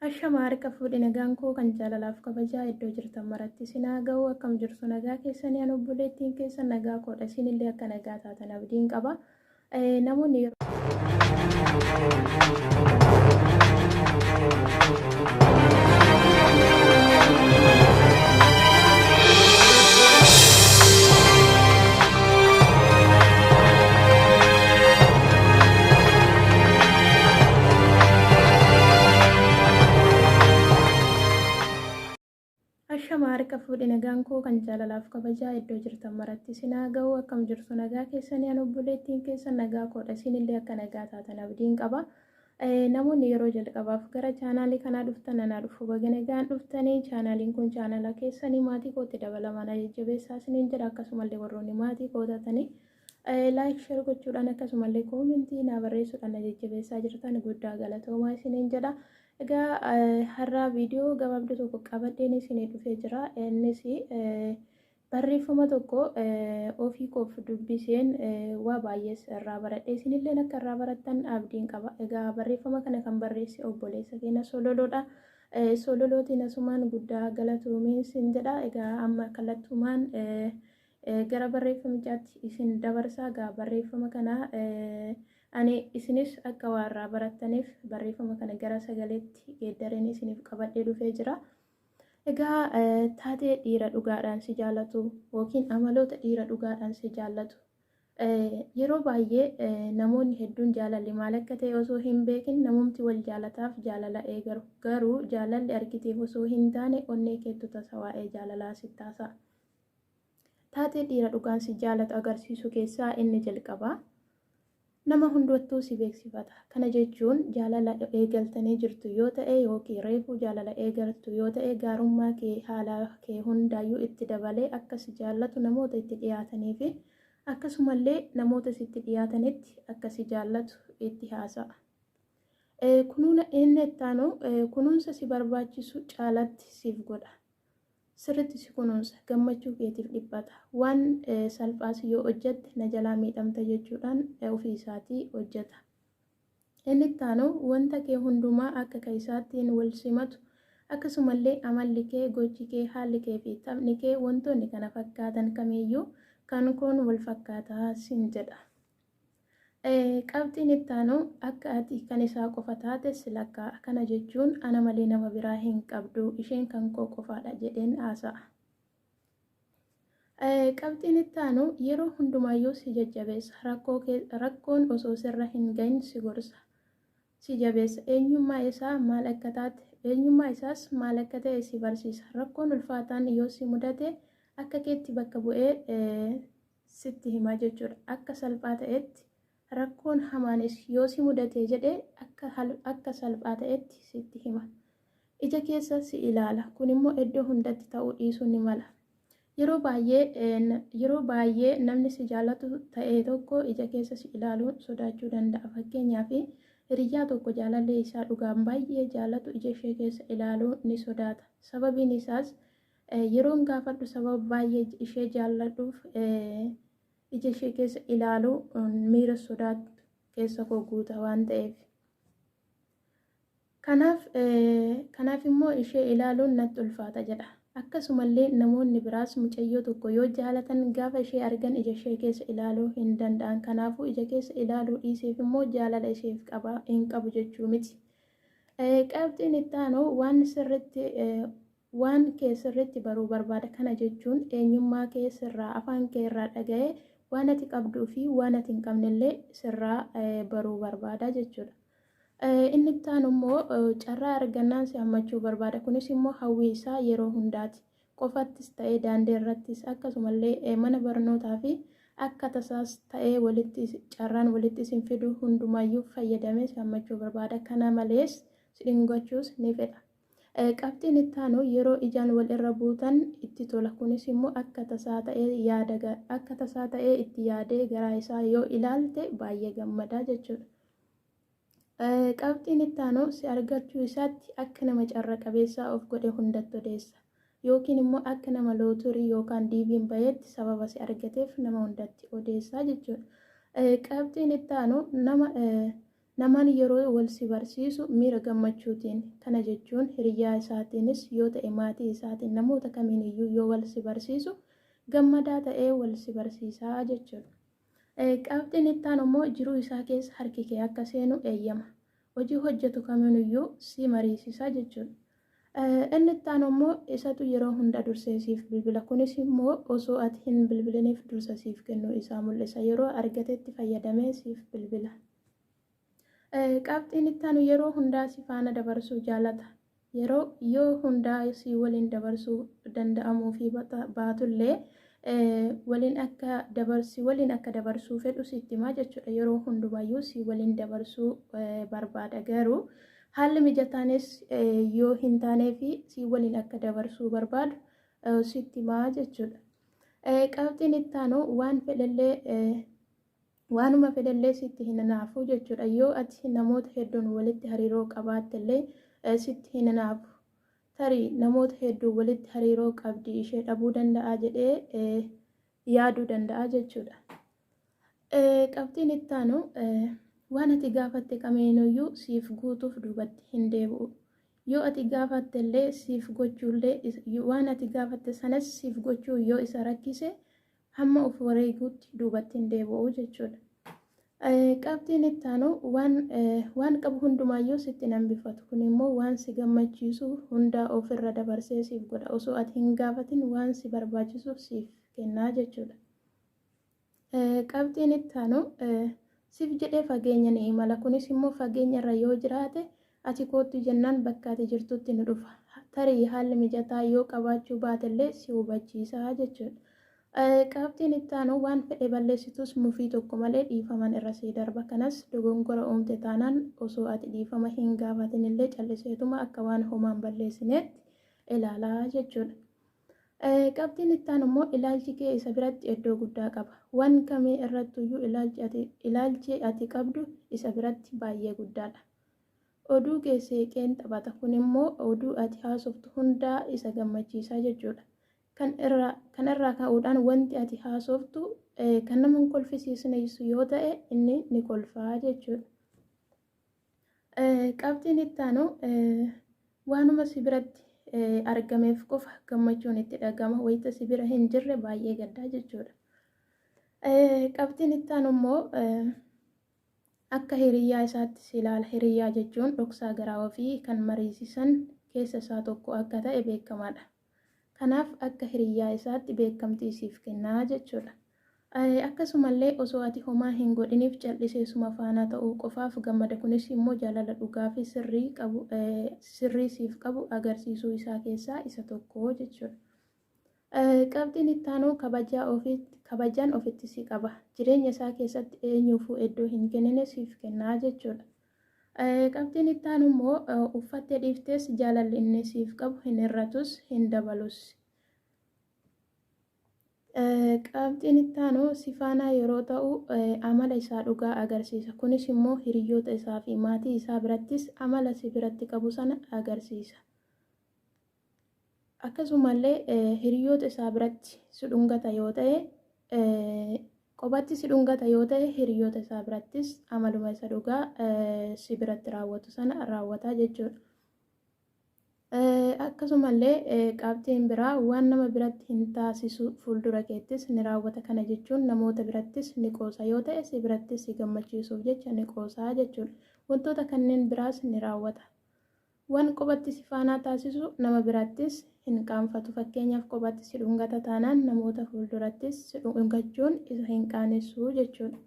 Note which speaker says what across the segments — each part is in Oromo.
Speaker 1: Ashama harka fuudhi nagaan koo kan jaalalaaf kabajaa iddoo jirtan maratti sinaa ga'u akkam jirtu nagaa keessanii an obboleettiin keessa nagaa koodha isinillee akka nagaa taatan abdiin qaba. Namoonni Ashama harka fuudhi nagaan koo kan jaalalaaf kabajaa iddoo jirtan maratti sinaa ga'u akkam jirtu nagaa keessanii an obboleettiin keessa nagaa koodha isinillee akka nagaa taatan abdiin qaba. Namoonni yeroo jalqabaaf gara chaanaalii kanaa dhuftan anaa dhufu baga nagaan dhuftanii chaanaaliin kun chaanala keessanii maatii kootti dabalaman jajjabeessaa isiniin jedha akkasumallee warroonni maatii koo taatanii laayik sheer gochuudhaan akkasumallee koomentii naa barreessuudhaan jajjabeessaa jirtan guddaa galatoomaa isiniin jedha. Egaa har'a viidiyoo gabaabduu tokko qabadheen isinii dhufee jira. Innis barreeffama tokko ofii koof dubbiseen waa baay'ee irraa baradhe isinillee akka irraa barattan abdiin qaba. Egaa barreeffama kana kan barreesse obboleessa keenya Sololoodha. Sololootiin asumaan guddaa galatoomee isin jedha. Egaa amma kallattumaan gara barreeffamichaatti isin dabarsaa. Egaa barreeffama kana ani isinis akka warraa barattaniif barreeffama kana gara sagaleetti geeddareen isiniif qabadhee dhufee jira. Egaa taatee dhiira dhugaadhaan si jaallatu yookiin amaloota dhiira dhugaadhaan si jaallatu yeroo baay'ee namoonni hedduun jaalalli maal akka ta'e osoo hin beekin namumti wal jaalataaf jaalala eegaru garuu jaalalli argiteef osoo hin taane onnee keettu tasa waa'ee jaalalaa sitti haasa'a. Taatee dhiira dhugaan si jaallatu agarsiisu keessaa inni jalqaba. Nama hundattuu si beeksifata. Kana jechuun jaalala eegaltanii jirtu yoo ta'e yookiin reefuu jaalala eegaltu yoo ta'e gaarummaa kee haala kee hundaayyuu itti dabalee akka si jaallatu namoota itti dhiyaatanii fi akkasumallee namoota sitti dhiyaatanitti akka si jaallatu itti haasa'a. Inni itti aanu kunuunsa si barbaachisu caalatti siif godha. Sirriitti si kunuunsa gammachuu keetiif dhiphata. Waan salphaas yoo hojjette na jalaa miidhamta jechuudhaan ofii isaatii hojjeta. Inni itti aanu wanta kee hundumaa akka keessaattiin wal simatu akkasumallee amalli kee gochi kee haalli kee fi taphni kee wantoonni kana fakkaatan kamiyyuu kan kun wal fakkaataa sin jedha. Qabxiin itti aanu akka ati kan isaa qofa taate si lakkaa'a. Kana jechuun ana malee nama biraa hin qabdu isheen kan koo qofaadha jedheen haasa'a. Qabxiin itti aanu yeroo hundumaayyuu si jajjabeessa. Rakkoon osoo sirra hin gahin si gorsa. Si jabeessa. Eenyummaa isaas maal akka ta'e si barsiisa. Rakkoon ulfaataan yoo si mudate akka keetti bakka bu'ee sitti hima jechuudha. Akka salphaa ta'etti rakkoon hamaanis yoo si mudate jedhee akka salphaa ta'etti sitti hima. Ija keessa si ilaala. Kun immoo iddoo hundatti ta'uu dhiisuu ni mala. Yeroo baay'ee namni si jaallatu ta'e tokko ija keessa si ilaaluun sodaachuu danda'a. Fakkeenyaaf hiriyyaa tokko jaalallee isaa dhugaan baay'ee jaallatu ija ishee keessa ilaaluu ni sodaata. Sababiin isaas yeroon gaafadhu sababa baay'ee ishee jaalladhuuf ija ishee keessa ilaaluu miira sodaatu keessa koo guuta waan ta'eef. Kanaaf immoo ishee ilaaluun natti ulfaata jedha. Akkasumallee namoonni biraas mucayyoo tokko yoo jaalatan gaafa ishee argan ija ishee keessa ilaaluu hin danda'an. Kanaafuu ija keessa ilaaluu dhiiseef immoo jaalala isheef hin qabu jechuu miti. Qabxiin itti aanu waan kee sirriitti baruu barbaada. Kana jechuun eenyummaa kee sirraa afaan kee irraa dhaga'ee waan ati qabduu fi waan ati hin qabnellee sirraa baruu barbaada jechuudha. Inni itti aanu immoo carraa argannaan si hammachuu barbaada. Kunis immoo hawwii isaa yeroo hundaati. Qofattis ta'ee daandii irrattis akkasumallee mana barnootaa fi akka tasaas ta'ee carraan walitti sin fidu hundumaayyuu fayyadamee si hammachuu barbaada. Kana malees si dhingachuus ni fedha. Qabxiin itti aanu yeroo ijaan wal irra buutan itti tola. Kunis immoo akka tasaa ta'ee itti yaadee garaa isaa yoo ilaalte baay'ee gammadaa jechuudha. Qabxiin itti aanu si argachuu isaatti akka nama carra qabeessaa of godhe hundatti odeessa. Yookiin immoo akka nama looturii yookaan diiviin baheetti sababa si argateef nama hundatti odeessaa jechuudha. Qabxiin itti aanu namaan yeroo wal si barsiisu miira gammachuutiin, kana jechuun hiriyaa isaatiinis yoo ta'e maatii isaatiin namoota kamiiniyyuu yoo wal si barsiisu gammadaa ta'ee wal si barsiisaa jechuudha. Qabxiin itti aanu immoo jiruu isaa keessa harki kee akka seenu eeyyama. Hojii hojjetu kamiiniyyuu si mariisisa jechuudha. Inni itti aanu immoo isatu yeroo hunda dursee siif bilbila. Kunis immoo osoo ati hin bilbiliniif dursa siif kennuu isaa mul'isa. Yeroo argatetti fayyadamee siif bilbila. Qabxiin itti aanu yeroo hundaa si faana dabarsuu jaalata. Yoo hundaa si waliin dabarsuu danda'amuu fi baatullee waliin akka dabarsuu fedhu sitti himaa jechuudha. Yeroo hundumayyuu si waliin dabarsuu barbaada. Garuu haalli mijataanis yoo hin taanee fi si waliin akka dabarsuu barbaadu sitti himaa jechuudha. Qabxiin itti aanu waanuma fedhallee sitti hin naafu jechuudha. Yoo ati namoota hedduun walitti hariiroo qabaattellee sitti hin naafu. Tarii namoota hedduu walitti hariiroo qabdi ishee dhabuu danda'a jedhee yaaduu danda'a jechuudha. Qabxiin itti aanu waan ati gaafatte kamiiniyyuu siif guutuuf duubatti hin deebi'u. Yoo ati gaafatte illee siif gochuullee waan ati gaafatte sanas siif gochuu yoo isa rakkise hamma of wareeguutti duubatti hin deebi'u jechuudha. Qabxiin itti aanu waan qabu hundumaayyuu sitti hambifatu. Kun immoo waan si gammachiisu hundaa ofirra dabarsee siif godha. Osoo ati hin gaafatin waan si barbaachisuuf siif kennaa jechuudha. Qabxiin itti aanu siif jedhee fageenya ni imala. Kunis immoo fageenya irra yoo jiraate ati kootti jennaan bakka ati jirtutti ni dhufa. Tarii haalli mijataa yoo qabaachuu baatellee si hubachiisa jechuudha. Qabxiin itti aanu waan fedhe balleessitus mufii tokko malee dhiifaman irra sii darba. Kanas dogongora uumte taanaan osoo ati dhiifama hin gaafatin illee calliseetuma akka waan homaan balleessineetti ilaalaa jechuudha. Qabxiin itti aanu immoo ilaalchi kee isa biratti iddoo guddaa qaba. Waan kamii irrattuyyuu ilaalchi ati qabdu isa biratti baay'ee guddaadha. Oduu keessee qeen taphata. Kun immoo oduu ati haasoftu hundaa isa gammachiisa jechuudha. Kan irraa ka'uudhaan wanti ati haasoftu kan nama hin kolfisiisneessu yoo ta'e inni ni kolfaa jechuudha. Qabxiin itti aanu waanuma si biratti argameef qofa gammachuun itti dhagama. Wayita si bira hin jirre baay'ee gaddaa jechuudha. Qabxiin itti aanu immoo akka hiriyaa isaatti si ilaala. Hiriyaa jechuun dhoksaa garaa ofii kan mariisisan keessa isaa tokko akka ta'e beekamaadha. Kanaaf akka hiriyaa isaatti beekamtii siif kennaa jechuudha. Akkasumallee osoo ati homaa hin godhiniif calliseesuma faana ta'uu qofaaf gammada. Kunis immoo jaalala dhugaa fi sirrii siif qabu agarsiisuu isaa keessaa isa tokko jechuudha. Qabxiin itti aanu kabajaan ofitti si qaba. Jireenya isaa keessatti eenyuufuu iddoo hin kennine siif kennaa jechuudha. Qabxiin itti aanu immoo uffattee dhiiftees jaalalli inni siif qabu hin hir'atus hin dabalus. Qabxiin itti aanu si faana yeroo ta'u amala isaa dhugaa agarsiisa. Kunis immoo hiriyoota isaa fi maatii isaa birattis amala si biratti qabu sana agarsiisa. Akkasumallee hiriyoota isaa biratti si dhungata yoo ta'e qobatti si dhungata yoo ta'e hiriyoota isaa birattis amaluma isa dhugaa si biratti raawwatu sana raawwata jechuudha. Akkasumallee qabxiin biraa waan nama biratti hin taasisu fuuldura keettis ni raawwata. Kana jechuun namoota birattis ni qoosa yoo ta'e si birattis si gammachiisuuf jecha ni qoosaa jechuudha. Wantoota kanneen biraas ni raawwata. Waan qobatti si faanaa taasisu nama birattis hin qaanfatu. Fakkeenyaaf qobatti si dhungata taanaan namoota fuuldurattis si dhungachuun isa hin qaanessu jechuudha.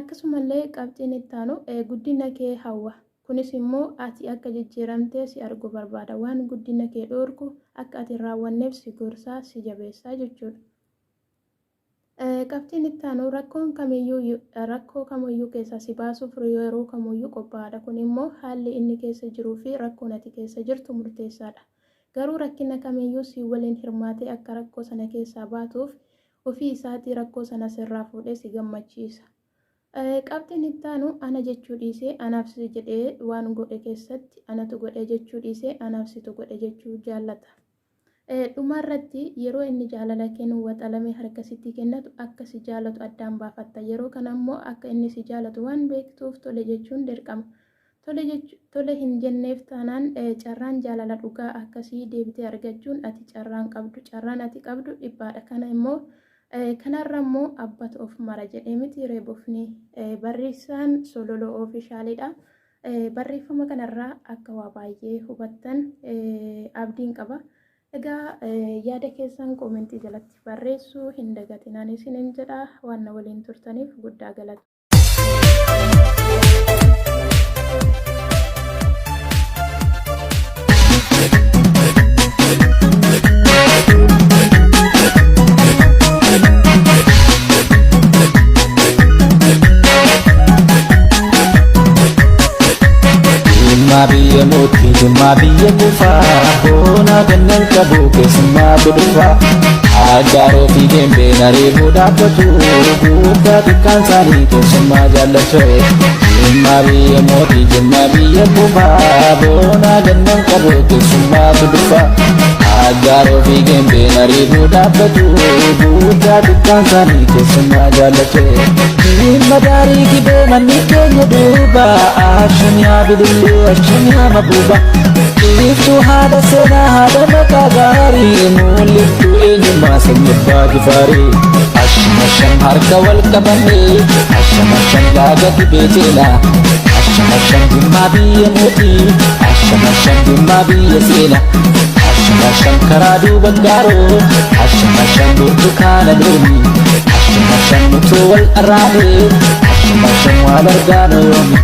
Speaker 1: Akkasumallee qabxiin itti aanu guddina kee hawwa. Kunis immoo ati akka jijjiiramtee si arguu barbaada. Waan guddina kee dhoorku akka ati hin raawwanneef si gorsaa si jabeessaa jechuudha. Qabxiin itti aanu rakkoo kamiyyuu keessaa si baasuuf yeroo kamiyyuu qophaa'aadha. Kun immoo haalli inni keessa jiruu fi rakkoon ati keessa jirtu murteessaadha. Garuu rakkina kamiyyuu si waliin hirmaatee akka rakkoo sana keessaa baatuuf ofii isaatii rakkoo sana sirraa fuudhee si gammachiisa. Qabxiin itti aanu ana jechuu dhiisee anaaf si jedhee waan godhe keessatti anatu godhe jechuu dhiisee anaaf situ godhe jechuu jaallata. dhumarratti yeroo inni jaalala kennu waxalamee harkasitti kennatu akka si jaalatu addaan baafatta. Yeroo kana immoo akka inni si jaalatu waan beektuuf tole jechuun dirqama. Tole hin jenneef taanaan carraan jaalala dhugaa akkasii deebitee argachuun ati carraan ati qabdu dhibbaadha. Kana immoo kanarra immoo abbatu of mara jedhee miti reebofni barreessaan Sololoo Oofishaalidha. Barreeffama kanarraa akka waa baay'ee hubattan abdiin qaba. Egaa yaada keessan koomentii jalatti barreessuu hin dagatinaan isiniin jedha. Waan na waliin turtaniif guddaa galata.
Speaker 2: Biyya mootii dhimma biyya kufaa boona kanneen qabu keessummaa godhufaa aggaaroo fi deembee nareebuu dhaabbatu guddaa xiqqaan isaanii keessummaa jaallatu dhimma biyya mootii dhimma biyya kufaa boona kanneen qabu keessummaa godhufaa aggaaroo fi deembee nareebuu dhaabbatu guddaa xiqqaan isaanii keessummaa jaallatu dhimma daarii gibee manni keenya duuba ashaniyaa bilillee ashaniyaa mabuuba iftuu haadha seenaa haadha maqaa gaarii mul'iftuu eenyummaa sanyii abbaa gifaarii ashamashan harka wal qabannee ashamashan laaga gibee seenaa ashamashan dhimma biyya mootii ashamashan dhimma biyya seenaa ashamashan karaa duuba gaaroo ashamashan burtukaana loonii ashamashan mutuu wal araaree ashamashan waan argaana yoomi